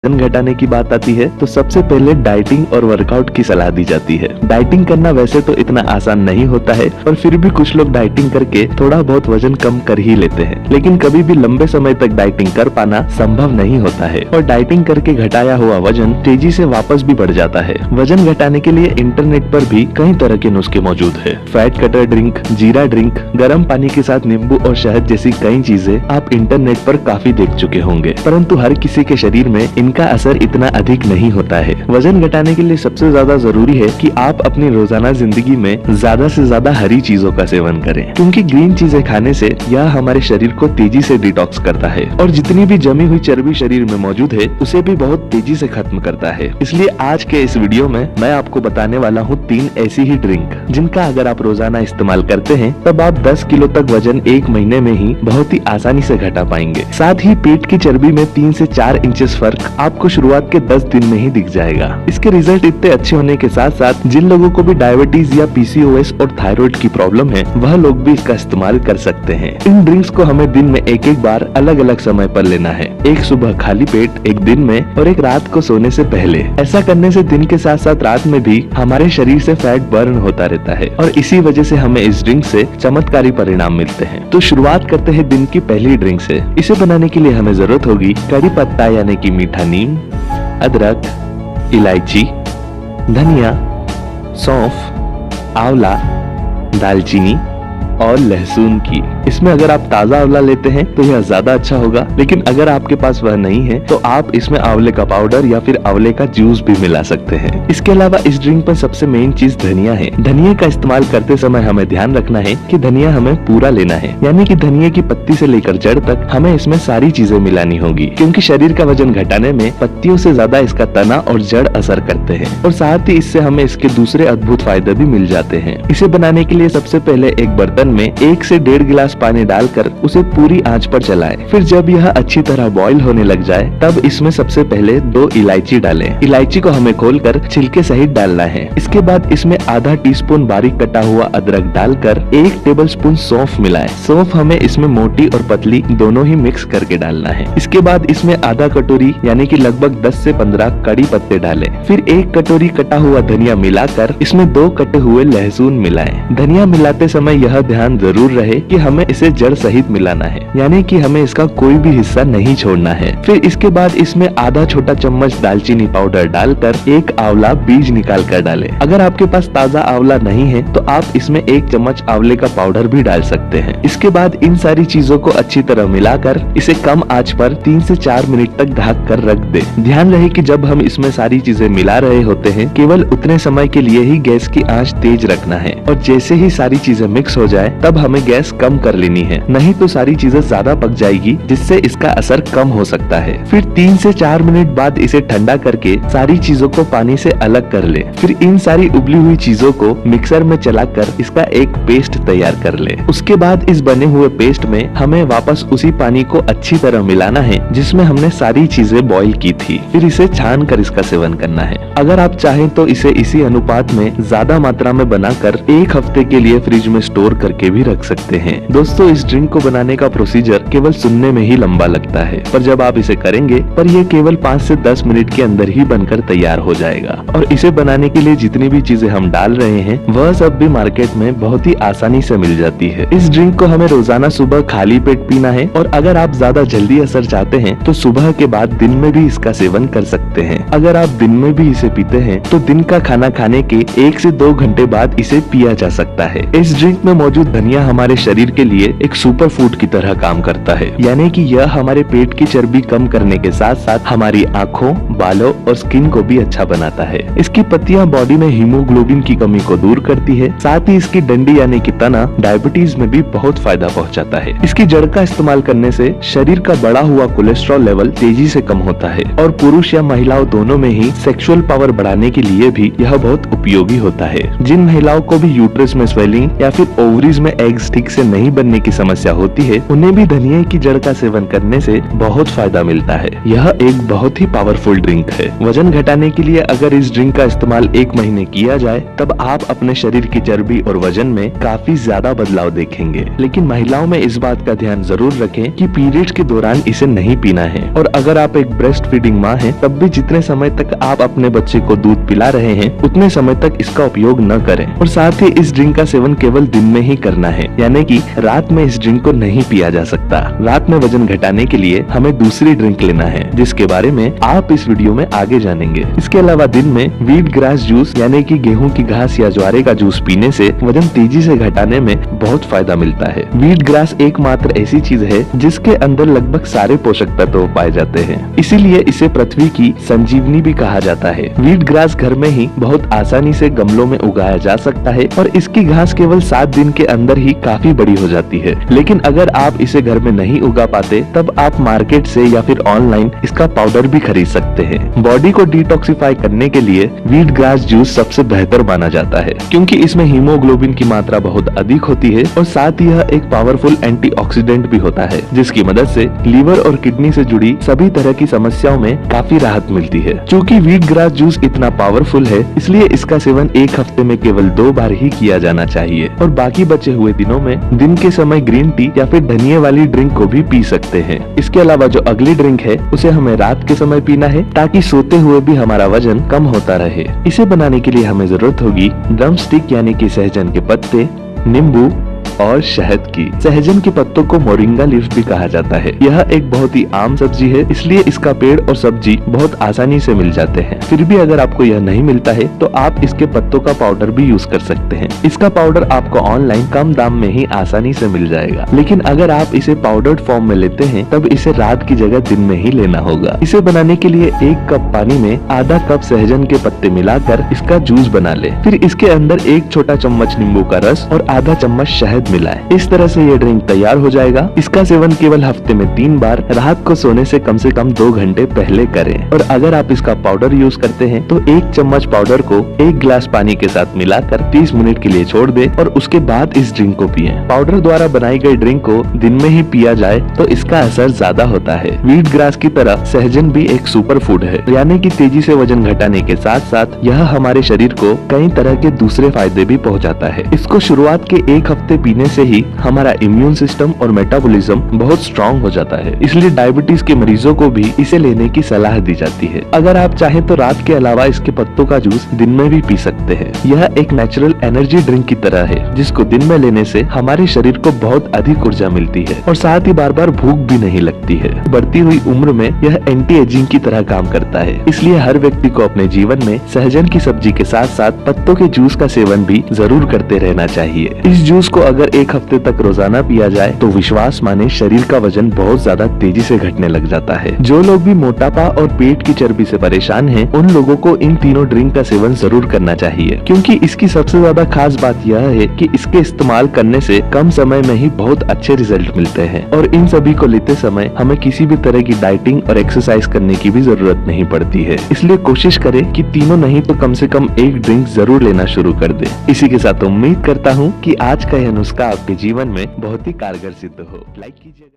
वजन घटाने की बात आती है तो सबसे पहले डाइटिंग और वर्कआउट की सलाह दी जाती है। डाइटिंग करना वैसे तो इतना आसान नहीं होता है, पर फिर भी कुछ लोग डाइटिंग करके थोड़ा बहुत वजन कम कर ही लेते हैं। लेकिन कभी भी लंबे समय तक डाइटिंग कर पाना संभव नहीं होता है और डाइटिंग करके घटाया हुआ वजन तेजी से वापस भी बढ़ जाता है। वजन घटाने के लिए इंटरनेट पर भी कई तरह के नुस्खे मौजूद है। फैट कटर ड्रिंक, जीरा ड्रिंक, गर्म पानी के साथ नींबू और शहद जैसी कई चीजें आप इंटरनेट पर काफी देख चुके होंगे, परंतु हर किसी के शरीर में इनका असर इतना अधिक नहीं होता है। वजन घटाने के लिए सबसे ज्यादा जरूरी है कि आप अपनी रोजाना जिंदगी में ज्यादा से ज्यादा हरी चीजों का सेवन करें, क्योंकि ग्रीन चीजें खाने से यह हमारे शरीर को तेजी से डिटॉक्स करता है और जितनी भी जमी हुई चर्बी शरीर में मौजूद है उसे भी बहुत तेजी से खत्म करता है। इसलिए आज के इस वीडियो में मैं आपको बताने वाला हूँ 3 ऐसी ही ड्रिंक जिनका अगर आप रोजाना इस्तेमाल करते हैं तब आप 10 किलो तक वजन 1 महीने में ही बहुत ही आसानी से घटा पाएंगे। साथ ही पेट की चर्बी में 3 से 4 इंचेस फर्क आपको शुरुआत के 10 दिन में ही दिख जाएगा। इसके रिजल्ट इतने अच्छे होने के साथ साथ जिन लोगों को भी डायबिटीज या पीसीओएस और थायराइड की प्रॉब्लम है वह लोग भी इसका इस्तेमाल कर सकते हैं। इन ड्रिंक्स को हमें दिन में एक एक बार अलग अलग समय पर लेना है, एक सुबह खाली पेट, एक दिन में और एक रात को सोने से पहले। ऐसा करने से दिन के साथ साथ रात में भी हमारे शरीर से फैट बर्न होता रहता है और इसी वजह से हमें इस ड्रिंक से चमत्कारी परिणाम मिलते हैं। तो शुरुआत करते हैं दिन की पहली ड्रिंक से। इसे बनाने के लिए हमें जरूरत होगी कड़ी पत्ता यानी कि मीठा नीम, अदरक, इलायची, धनिया, सौंफ, आंवला, दालचीनी और लहसुन की। इसमें अगर आप ताजा आंवला लेते हैं तो यह ज्यादा अच्छा होगा, लेकिन अगर आपके पास वह नहीं है तो आप इसमें आंवले का पाउडर या फिर आंवले का जूस भी मिला सकते हैं। इसके अलावा इस ड्रिंक पर सबसे मेन चीज धनिया है। धनिया का इस्तेमाल करते समय हमें ध्यान रखना है कि धनिया हमें पूरा लेना है, यानी कि धनिया की पत्ती से लेकर जड़ तक हमें इसमें सारी चीजें मिलानी होगी, क्योंकि शरीर का वजन घटाने में पत्तियों से ज्यादा इसका तना और जड़ असर करते हैं और साथ ही इससे हमें इसके दूसरे अद्भुत फायदे भी मिल जाते हैं। इसे बनाने के लिए सबसे पहले एक बर्तन में 1 से 1.5 गिलास पानी डालकर उसे पूरी आंच पर चलाएं। फिर जब यह अच्छी तरह बॉईल होने लग जाए तब इसमें सबसे पहले 2 इलायची डालें। इलायची को हमें खोलकर छिलके सहित डालना है। इसके बाद इसमें आधा टीस्पून बारीक कटा हुआ अदरक डालकर 1 टेबलस्पून सौंफ मिलाएं। सौंफ हमें इसमें मोटी और पतली दोनों ही मिक्स करके डालना है। इसके बाद इसमें आधा कटोरी यानी कि लगभग 10 से 15 कड़ी पत्ते डालें। फिर 1 कटोरी कटा हुआ धनिया मिलाकर इसमें 2 कटे हुए लहसुन मिलाएं। धनिया मिलाते समय यह ध्यान जरूर रहे कि हमें इसे जड़ सहित मिलाना है, यानी कि हमें इसका कोई भी हिस्सा नहीं छोड़ना है। फिर इसके बाद इसमें आधा छोटा चम्मच दालचीनी पाउडर डालकर 1 आंवला बीज निकाल कर डालें। अगर आपके पास ताजा आंवला नहीं है तो आप इसमें 1 चम्मच आंवले का पाउडर भी डाल सकते हैं। इसके बाद इन सारी चीजों को अच्छी तरह मिलाकर इसे कम आंच पर 3 से 4 मिनट तक ढक कर रख दे। ध्यान रहे कि जब हम इसमें सारी चीजें मिला रहे होते हैं केवल उतने समय के लिए ही गैस की आंच तेज रखना है और जैसे ही सारी चीजें मिक्स हो जाए तब हमें गैस कम कर लेनी है, नहीं तो सारी चीजें ज्यादा पक जाएगी जिससे इसका असर कम हो सकता है। फिर 3 से 4 मिनट बाद इसे ठंडा करके सारी चीजों को पानी से अलग कर ले। फिर इन सारी उबली हुई चीजों को मिक्सर में चलाकर इसका एक पेस्ट तैयार कर ले। उसके बाद इस बने हुए पेस्ट में हमें वापस उसी पानी को अच्छी तरह मिलाना है जिसमें हमने सारी चीजें बॉईल की थी। फिर इसे छान कर इसका सेवन करना है। अगर आप चाहें तो इसे इसी अनुपात में ज्यादा मात्रा में बनाकर 1 हफ्ते के लिए फ्रिज में स्टोर करके भी रख सकते हैं। दोस्तों, इस ड्रिंक को बनाने का प्रोसीजर केवल सुनने में ही लंबा लगता है, पर जब आप इसे करेंगे पर यह केवल 5 से 10 मिनट के अंदर ही बनकर तैयार हो जाएगा। और इसे बनाने के लिए जितनी भी चीजें हम डाल रहे हैं वह सब भी मार्केट में बहुत ही आसानी से मिल जाती है। इस ड्रिंक को हमें रोजाना सुबह खाली पेट पीना है और अगर आप ज्यादा जल्दी असर चाहते हैं तो सुबह के बाद दिन में भी इसका सेवन कर सकते हैं। अगर आप दिन में भी इसे पीते हैं तो दिन का खाना खाने के 1 से 2 घंटे बाद इसे पिया जा सकता है। इस ड्रिंक में मौजूद धनिया हमारे शरीर के लिए एक सुपर फूड की तरह काम करता है, यानी कि यह हमारे पेट की चर्बी कम करने के साथ साथ हमारी आँखों, बालों और स्किन को भी अच्छा बनाता है। इसकी पत्तियां बॉडी में हीमोग्लोबिन की कमी को दूर करती है। साथ ही इसकी डंडी यानी कि तना डायबिटीज में भी बहुत फायदा पहुंचाता है। इसकी जड़ का इस्तेमाल करने से शरीर का बढ़ा हुआ कोलेस्ट्रॉल लेवल तेजी से कम होता है और पुरुष या महिलाओं दोनों में ही सेक्सुअल पावर बढ़ाने के लिए भी यह बहुत उपयोगी होता है। जिन महिलाओं को भी यूट्रस में स्वेलिंग या फिर ओवरीज में एग्स ठीक से नहीं बनने की समस्या होती है उन्हें भी धनिया की जड़ का सेवन करने से बहुत फायदा मिलता है। यह एक बहुत ही पावरफुल ड्रिंक है। वजन घटाने के लिए अगर इस ड्रिंक का इस्तेमाल 1 महीने किया जाए तब आप अपने शरीर की चर्बी और वजन में काफी ज्यादा बदलाव देखेंगे। लेकिन महिलाओं में इस बात का ध्यान जरूर रखें कि पीरियड्स के दौरान इसे नहीं पीना है। और अगर आप एक ब्रेस्ट फीडिंग माँ हैं, तब भी जितने समय तक आप अपने बच्चे को दूध पिला रहे हैं उतने समय तक इसका उपयोग न करें। और साथ ही इस ड्रिंक का सेवन केवल दिन में ही करना है, यानी कि रात में इस ड्रिंक को नहीं पिया जा सकता। रात में वजन घटाने के लिए हमें दूसरी ड्रिंक लेना है, जिसके बारे में आप इस वीडियो में आगे जानेंगे। इसके अलावा दिन में व्हीट ग्रास जूस यानी कि गेहूं की घास या ज्वारे का जूस पीने से वजन तेजी से घटाने में बहुत फायदा मिलता है। व्हीट ग्रास एकमात्र ऐसी चीज है जिसके अंदर लगभग सारे पोषक तत्व पाए जाते हैं, इसीलिए इसे पृथ्वी की संजीवनी भी कहा जाता है। व्हीट ग्रास घर में ही बहुत आसानी से गमलों में उगाया जा सकता है और इसकी घास केवल 7 दिन के अंदर ही काफी बड़ी हो जाती है। लेकिन अगर आप इसे घर में नहीं उगा पाते तब आप मार्केट से या फिर ऑनलाइन इसका पाउडर भी खरीद सकते हैं। बॉडी को डिटॉक्सिफाई करने के लिए व्हीट ग्रास जूस सबसे बेहतर माना जाता है, क्योंकि इसमें हीमोग्लोबिन की मात्रा बहुत अधिक होती है और साथ ही यह एक पावरफुल एंटीऑक्सीडेंट भी होता है, जिसकी मदद से लीवर और किडनी से जुड़ी सभी तरह की समस्याओं में काफी राहत मिलती है। चूँकि व्हीट ग्रास जूस इतना पावरफुल है, इसलिए इसका सेवन 1 हफ्ते में केवल 2 बार ही किया जाना चाहिए और बाकी बचे हुए दिनों में दिन के समय ग्रीन टी या फिर धनिये वाली ड्रिंक को भी पी सकते हैं। इसके अलावा जो अगली ड्रिंक है उसे हमें रात के समय पीना है, ताकि सोते हुए भी हमारा वजन कम होता रहे। इसे बनाने के लिए हमें जरूरत होगी ड्रम स्टिक यानी कि सहजन के पत्ते, नींबू और शहद की। सहजन के पत्तों को मोरिंगा लीफ भी कहा जाता है। यह एक बहुत ही आम सब्जी है, इसलिए इसका पेड़ और सब्जी बहुत आसानी से मिल जाते हैं। फिर भी अगर आपको यह नहीं मिलता है तो आप इसके पत्तों का पाउडर भी यूज कर सकते हैं। इसका पाउडर आपको ऑनलाइन कम दाम में ही आसानी से मिल जाएगा। लेकिन अगर आप इसे पाउडर्ड फॉर्म में लेते हैं तब इसे रात की जगह दिन में ही लेना होगा। इसे बनाने के लिए 1 कप पानी में आधा कप सहजन के पत्ते मिलाकर इसका जूस बना ले। फिर इसके अंदर 1 छोटा चम्मच नींबू का रस और आधा चम्मच शहद मिलाएं। इस तरह से ये ड्रिंक तैयार हो जाएगा। इसका सेवन केवल हफ्ते में 3 बार रात को सोने से कम 2 घंटे पहले करें। और अगर आप इसका पाउडर यूज करते हैं तो 1 चम्मच पाउडर को 1 गिलास पानी के साथ मिलाकर 30 मिनट के लिए छोड़ दें और उसके बाद इस ड्रिंक को पिएं। पाउडर द्वारा बनाई गई ड्रिंक को दिन में ही पिया जाए तो इसका असर ज्यादा होता है। व्हीट ग्रास की तरह सहजन भी एक सुपर फूड है, यानी कि तेजी से वजन घटाने के साथ साथ यह हमारे शरीर को कई तरह के दूसरे फायदे भी पहुंचाता है। इसको शुरुआत के 1 हफ्ते पीने से ही हमारा इम्यून सिस्टम और मेटाबॉलिज्म बहुत स्ट्रॉन्ग हो जाता है, इसलिए डायबिटीज के मरीजों को भी इसे लेने की सलाह दी जाती है। अगर आप चाहें तो रात के अलावा इसके पत्तों का जूस दिन में भी पी सकते हैं। यह एक नेचुरल एनर्जी ड्रिंक की तरह है, जिसको दिन में लेने से हमारे शरीर को बहुत अधिक ऊर्जा मिलती है और साथ ही बार बार भूख भी नहीं लगती है। बढ़ती हुई उम्र में यह एंटी एजिंग की तरह काम करता है, इसलिए हर व्यक्ति को अपने जीवन में सहजन की सब्जी के साथ साथ पत्तों के जूस का सेवन भी जरूर करते रहना चाहिए। इस जूस को अगर 1 हफ्ते तक रोजाना पिया जाए तो विश्वास माने शरीर का वजन बहुत ज्यादा तेजी से घटने लग जाता है। जो लोग भी मोटापा और पेट की चर्बी से परेशान हैं, उन लोगों को इन तीनों ड्रिंक का सेवन जरूर करना चाहिए, क्योंकि इसकी सबसे ज्यादा खास बात यह है कि इसके इस्तेमाल करने से कम समय में ही बहुत अच्छे रिजल्ट मिलते हैं और इन सभी को लेते समय हमें किसी भी तरह की डाइटिंग और एक्सरसाइज करने की भी जरूरत नहीं पड़ती है। इसलिए कोशिश करें कि तीनों नहीं तो कम से कम 1 ड्रिंक जरूर लेना शुरू कर दे। इसी के साथ उम्मीद करता हूँ कि आज का यह नुस्खा आपके जीवन में बहुत ही कारगर सिद्ध हो। लाइक कीजिएगा।